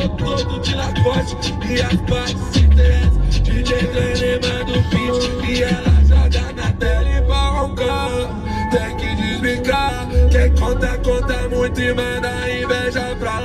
todo de lacoste e as partes se interessam. DJ Glenn manda o beat e ela joga na tela e pra roncar. Tem que desbicar. Quem conta, conta muito e manda inveja pra lá.